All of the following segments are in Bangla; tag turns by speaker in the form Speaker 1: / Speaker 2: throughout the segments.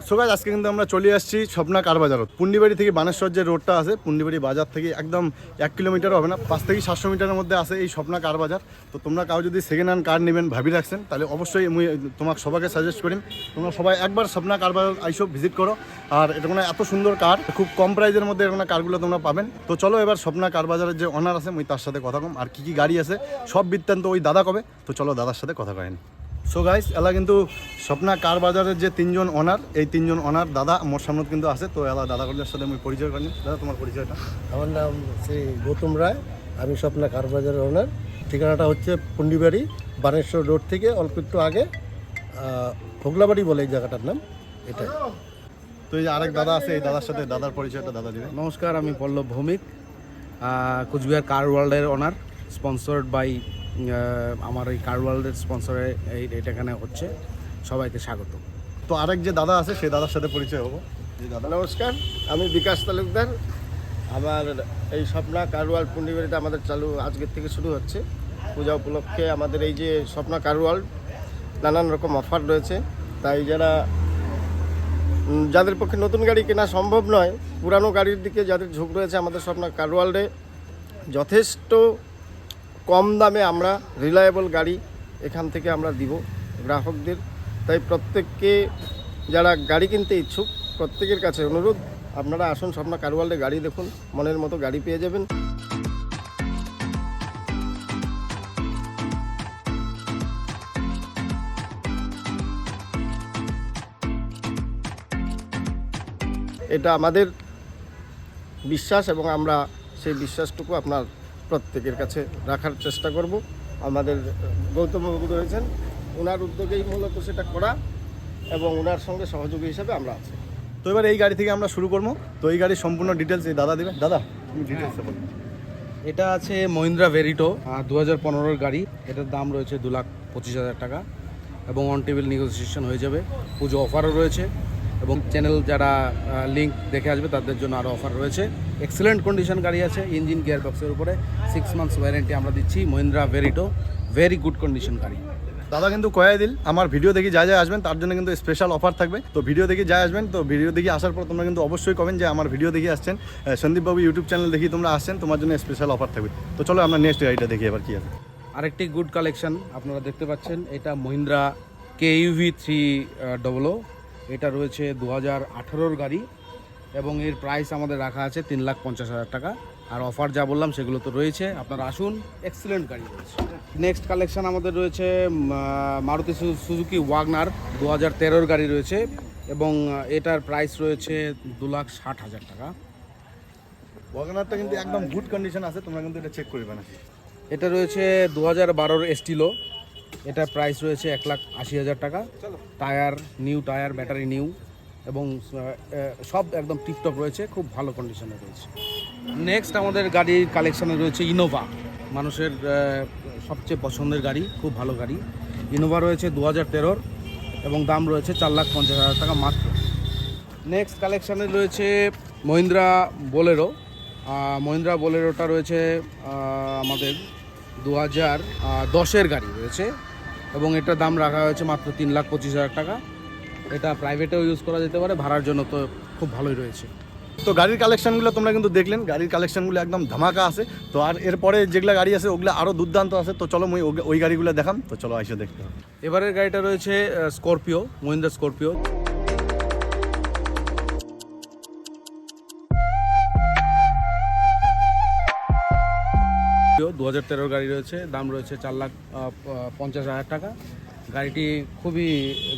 Speaker 1: সো গাইস আজকে কিন্তু আমরা চলে আসছি স্বপ্না কার বাজারত। পুন্ডিবাড়ি থেকে বানেশ্বর যে রোডটা আছে, পুন্ডিবাড়ি বাজার থেকে একদম 1 কিলোমিটার হবে না, 5 থেকে 700 মিটারের মধ্যে আছে এই স্বপ্না কার বাজার। তো তোমরা কাউ যদি সেকেন্ড হ্যান্ড কার নেবেন ভাবি রাখছেন, তাহলে অবশ্যই আমি তোমাকে সবাইকে সাজেস্ট করি তোমরা সবাই একবার স্বপ্না কার বাজার আইসো, ভিজিট করো। আর এটা কোনো এত সুন্দর কার, খুব কম প্রাইজের মধ্যে এরকম কারগুলো তোমরা পাবেন। তো চলো এবার স্বপ্না কার বাজারের যে ওনার আছে, তার সাথে কথা কম, আর কি গাড়ি আছে সব বৃত্তান্ত ওই দাদা কবে। তো চলো দাদার সাথে কথা কয়েন। সো গাইস এলা কিন্তু স্বপ্না কার বাজারের যে 3জন ওনার, এই 3জন ওনার দাদা মোর সামনে কিন্তু আছে। তো এলা দাদাগুলোর সাথে আমি পরিচয় করিনি। দাদা তোমার পরিচয়টা?
Speaker 2: আমার নাম শ্রী গৌতম রায়, আমি স্বপ্না কার বাজারের ওনার। ঠিকানাটা হচ্ছে পুন্ডিবাড়ি বানেশ্বর রোড থেকে অল্প একটু আগে হোগলাবাড়ি বলে এই জায়গাটার নাম, এটাই।
Speaker 1: তো এই যে আরেক দাদা আছে, এই দাদার সাথে দাদার পরিচয়টা দাদা দিবে।
Speaker 3: নমস্কার, আমি পল্লব ভৌমিক, কুচবিহার কার ওয়ার্ল্ডের ওনার, স্পন্সর্ড বাই আমার এই কার ওয়ার্ল্ডের স্পন্সরে এটা এখানে হচ্ছে। সবাইকে স্বাগত।
Speaker 1: তো আরেক যে দাদা আছে সেই দাদার সাথে পরিচয় হবো। যে দাদা
Speaker 2: নমস্কার, আমি বিকাশ তালুকদার। আমার এই স্বপ্না কার ওয়ার্ল্ড পুন্ডিবাড়িতে আমাদের চালু আজকের থেকে শুরু হচ্ছে। পূজা উপলক্ষে আমাদের এই যে স্বপ্না কার ওয়ার্ল্ড নানান রকম অফার রয়েছে। তাই যাদের পক্ষে নতুন গাড়ি কেনা সম্ভব নয়, পুরানো গাড়ির দিকে যাদের ঝোঁক রয়েছে, আমাদের স্বপ্না কার ওয়ার্ল্ডে যথেষ্ট কম দামে আমরা রিলায়েবল গাড়ি এখান থেকে আমরা দিব গ্রাহকদের। তাই প্রত্যেককে যারা গাড়ি কিনতে ইচ্ছুক প্রত্যেকের কাছে অনুরোধ, আপনারা আসুন স্বপ্না কার ওয়ার্ল্ডে গাড়ি দেখুন, মনের মতো গাড়ি পেয়ে যাবেন। এটা আমাদের বিশ্বাস এবং আমরা সেই বিশ্বাসটুকু আপনার প্রত্যেকের কাছে রাখার চেষ্টা করব। আমাদের গৌতমবাবু রয়েছেন, ওনার উদ্যোগেই মূলত সেটা করা এবং ওনার সঙ্গে সহযোগী হিসাবে আমরা আছি।
Speaker 1: তো এবার এই গাড়ি থেকে আমরা শুরু করবো। তো এই গাড়ির সম্পূর্ণ ডিটেলস এই দাদা দিবে। দাদা তুমি ডিটেলসে বলুন।
Speaker 3: এটা আছে মহিন্দ্রা ভেরিটো 2015-এর গাড়ি। এটার দাম রয়েছে 2,25,000 টাকা এবং অন টেবিল নেগোসিয়েশন হয়ে যাবে। পুজো অফারও রয়েছে এবং চ্যানেল যারা লিঙ্ক দেখে আসবে তাদের জন্য আরও অফার রয়েছে। এক্সেলেন্ট কন্ডিশন গাড়ি আছে, ইঞ্জিন গিয়ার বক্সের উপরে 6 মান্থস ওয়ারেন্টি আমরা দিচ্ছি। মহিন্দ্রা ভেরিটো ভেরি গুড কন্ডিশন গাড়ি।
Speaker 1: দাদা কিন্তু কয়ে দিল আমার ভিডিও দেখে যা আসবেন তার জন্য কিন্তু স্পেশাল অফার থাকবে। তো ভিডিও দেখে যা আসবেন, তো ভিডিও দেখে আসার পর তোমরা কিন্তু অবশ্যই কবেন যে আমার ভিডিও দেখে আসছেন, সন্দীপবাবু ইউটিউব চ্যানেল দেখি তোমরা আসছেন, তোমার জন্য স্পেশাল অফার থাকবে। তো চলো আমরা নেক্সট গাড়িটা দেখি এবার কি আছে।
Speaker 3: আরেকটি গুড কালেকশন আপনারা দেখতে পাচ্ছেন, এটা মহিন্দ্রা KUV 300। এটা রয়েছে 2018-এর গাড়ি এবং এর প্রাইস আমাদের রাখা আছে 3,50,000 টাকা। আর অফার যা বললাম সেগুলো তো রয়েছে, আপনারা আসুন, এক্সেলেন্ট গাড়ি রয়েছে। নেক্সট কালেকশন আমাদের রয়েছে মারুতি সুজুকি ওয়াগনার 2013-এর গাড়ি রয়েছে এবং এটার প্রাইস রয়েছে 2,60,000 টাকা।
Speaker 1: ওয়াগনারটা কিন্তু একদম গুড কন্ডিশন আছে, তোমরা কিন্তু এটা চেক করবে না।
Speaker 3: এটা রয়েছে 2012-এর এস্টিলো, এটার প্রাইস রয়েছে 1,80,000 টাকা। Tyre new, tyre battery new এবং সব একদম টিপটপ রয়েছে, খুব ভালো কন্ডিশনে রয়েছে। নেক্সট আমাদের গাড়ির কালেকশানে রয়েছে ইনোভা, মানুষের সবচেয়ে পছন্দের গাড়ি, খুব ভালো গাড়ি। ইনোভা রয়েছে 2013-এর এবং দাম রয়েছে 4,50,000 টাকা মাত্র। নেক্সট কালেকশানে রয়েছে মহিন্দ্রা বোলেরো। মহিন্দ্রা বোলেরোটা রয়েছে আমাদের 2010-এর গাড়ি রয়েছে এবং এটার দাম রাখা হয়েছে মাত্র 3,25,000 টাকা। এটা প্রাইভেটেও ইউজ করা যেতে পারে, ভাড়ার জন্য তো খুব ভালোই রয়েছে।
Speaker 1: তো গাড়ির কালেকশনগুলো তোমরা কিন্তু দেখলেন, গাড়ির কালেকশনগুলো একদম ধামাকা আছে। তো আর এরপরে যেগুলো গাড়ি আছে ওগুলো আরও দুর্দান্ত আছে। তো চলো ওই গাড়িগুলো দেখাম। তো চলো এসে দেখতে হবে।
Speaker 3: এবারের গাড়িটা রয়েছে স্করপিও, মহিন্দ্রা স্করপিও। দু 2013 গাড়ি রয়েছে, দাম রয়েছে 4,50,000 টাকা। গাড়িটি খুবই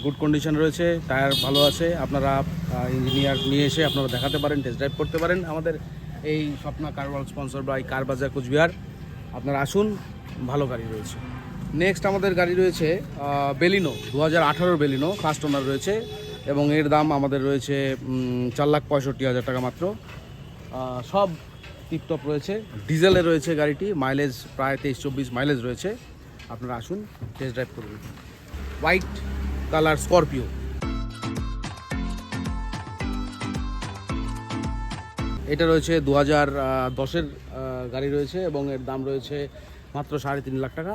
Speaker 3: গুড কন্ডিশন রয়েছে, টায়ার ভালো আছে। আপনারা ইঞ্জিনিয়ার নিয়ে এসে আপনারা দেখাতে পারেন, টেস্ট ড্রাইভ করতে পারেন। আমাদের এই স্বপ্না কার ওয়ার্ল্ড স্পন্সর বাই কার বাজার কুচবিহার, আপনারা আসুন, ভালো গাড়ি রয়েছে। নেক্সট আমাদের গাড়ি রয়েছে বেলিনো, 2018-এর বেলিনো, ফার্স্ট ওনার রয়েছে এবং এর দাম আমাদের রয়েছে 4,65,000 টাকা মাত্র। সব টিপটপ রয়েছে, ডিজেলে রয়েছে গাড়িটি, মাইলেজ প্রায় 23-24 মাইলেজ রয়েছে। আপনারা আসুন, টেস্ট ড্রাইভ করুন। White colour Scorpio. এটা রয়েছে 2010-এর গাড়ি রয়েছে এবং এর দাম রয়েছে মাত্র 3.5 লাখ টাকা।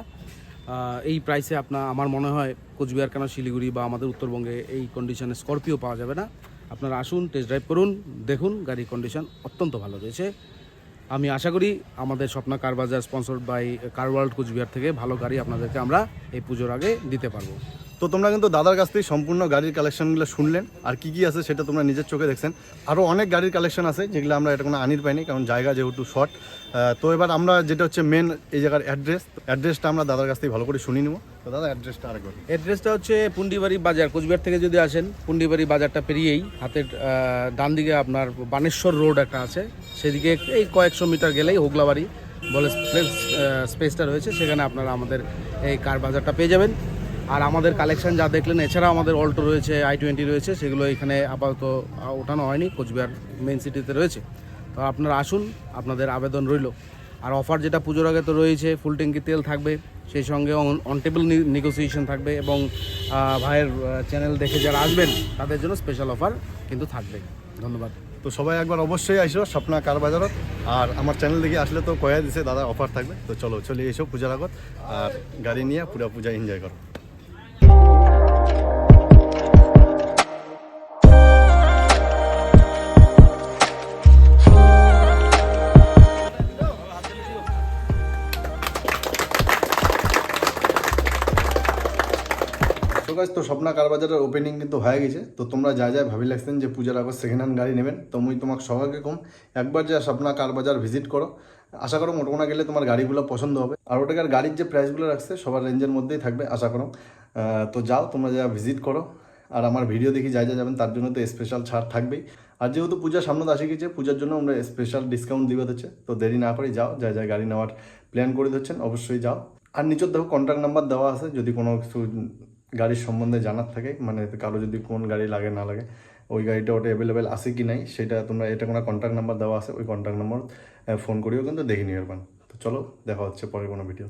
Speaker 3: এই প্রাইসে আমার মনে হয় কোচবিহার কেন শিলিগুড়ি বা আমাদের উত্তরবঙ্গে এই কন্ডিশনে স্করপিও পাওয়া যাবে না। আপনারা আসুন, টেস্ট ড্রাইভ করুন, দেখুন গাড়ির কন্ডিশন অত্যন্ত ভালো রয়েছে। আমি আশা করি আমাদের Swapna car Bazar sponsored by car world Coochbehar থেকে ভালো গাড়ি আপনাদেরকে আমরা এই পুজোর আগে দিতে পারবো।
Speaker 1: তো তোমরা কিন্তু দাদার কাছ থেকে সম্পূর্ণ গাড়ির কালেকশনগুলো শুনলেন, আর কি আছে সেটা তোমরা নিজের চোখে দেখছেন। আরও অনেক গাড়ির কালেকশন আছে যেগুলো আমরা এটা কোনো আনির পাইনি, কারণ জায়গা যেহেতু শর্ট। তো এবার আমরা যেটা হচ্ছে মেন এই জায়গার অ্যাড্রেসটা আমরা দাদার কাছ থেকে ভালো করে শুনি নেবো। তো দাদা অ্যাড্রেসটা আরেকবার।
Speaker 3: অ্যাড্রেসটা হচ্ছে পুন্ডিবাড়ি বাজার। কোচবিহার থেকে যদি আসেন পুন্ডিবাড়ি বাজারটা পেরিয়েই হাতের ডান দিকে আপনার বানেশ্বর রোড একটা আছে, সেদিকে এই কয়েকশো মিটার গেলেই হোগলাবাড়ি বলে স্পেসটা রয়েছে, সেখানে আপনারা আমাদের এই কার বাজারটা পেয়ে যাবেন। আর আমাদের কালেকশন যা দেখলেন, এছাড়াও আমাদের অল্টো রয়েছে, i20 রয়েছে, সেগুলো এখানে আপাতত ওঠানো হয়নি, কোচবিহার মেইন সিটিতে রয়েছে। তো আপনারা আসুন, আপনাদের আবেদন রইল। আর অফার যেটা পুজোর আগে তো রয়েছে, ফুল ট্যাঙ্কি তেল থাকবে, সেই সঙ্গে অন টেবল নেগোসিয়েশন থাকবে, এবং ভাইয়ের চ্যানেল দেখে যারা আসবেন তাদের জন্য স্পেশাল অফার কিন্তু থাকবে। ধন্যবাদ।
Speaker 1: তো সবাই একবার অবশ্যই আইসো স্বপ্না কার বাজারত, আর আমার চ্যানেল দেখে আসলে তো কয়া দিছে দাদা অফার থাকবে। তো চলো চলে এসো পূজার আগত, আর গাড়ি নিয়ে পুরো পূজা এনজয় করো। তো স্বপ্না কার বাজারের ওপেনিং কিন্তু হয়ে গেছে। তো তোমরা যা যা ভাবি লাগছেন যে পূজার আগত সেকেন্ড হ্যান্ড গাড়ি নেবেন, তো মুই তোমাকে সবাইকে কম একবার যা স্বপ্না কার বাজার ভিজিট করো। আশা করো মোটামোটা গেলে তোমার গাড়িগুলো পছন্দ হবে, আর ওটাকার গাড়ির যে প্রাইসগুলো রাখছে সবার রেঞ্জের মধ্যেই থাকবে আশা করো। তো যাও তোমরা যা ভিজিট করো, আর আমার ভিডিও দেখি যা যা যাবেন তার জন্য তো স্পেশাল ছাড় থাকবেই। আর যেহেতু পূজার সামনে আসে গেছে, পূজার জন্য আমরা স্পেশাল ডিসকাউন্ট দিবে হচ্ছে। তো দেরি না করে যাও, যা যা গাড়ি নেওয়ার প্ল্যান করে দিচ্ছেন অবশ্যই যাও। আর নিচের দেখো কন্ট্যাক্ট নাম্বার দেওয়া আছে, যদি কোনো কিছু গাড়ির সম্বন্ধে জানার থাকে, মানে কারো যদি কোন গাড়ি লাগে না লাগে, ওই গাড়িটা ওটা অ্যাভেলেবেল আছে কি নাই সেটা তোমরা, এটা কোনো কন্ট্যাক্ট নাম্বার দেওয়া আছে, ওই কন্ট্যাক্ট নাম্বার ফোন করিও কিন্তু দেখে নিয়ে পারবেন। তো চলো দেখা হচ্ছে পরে কোনো ভিডিও।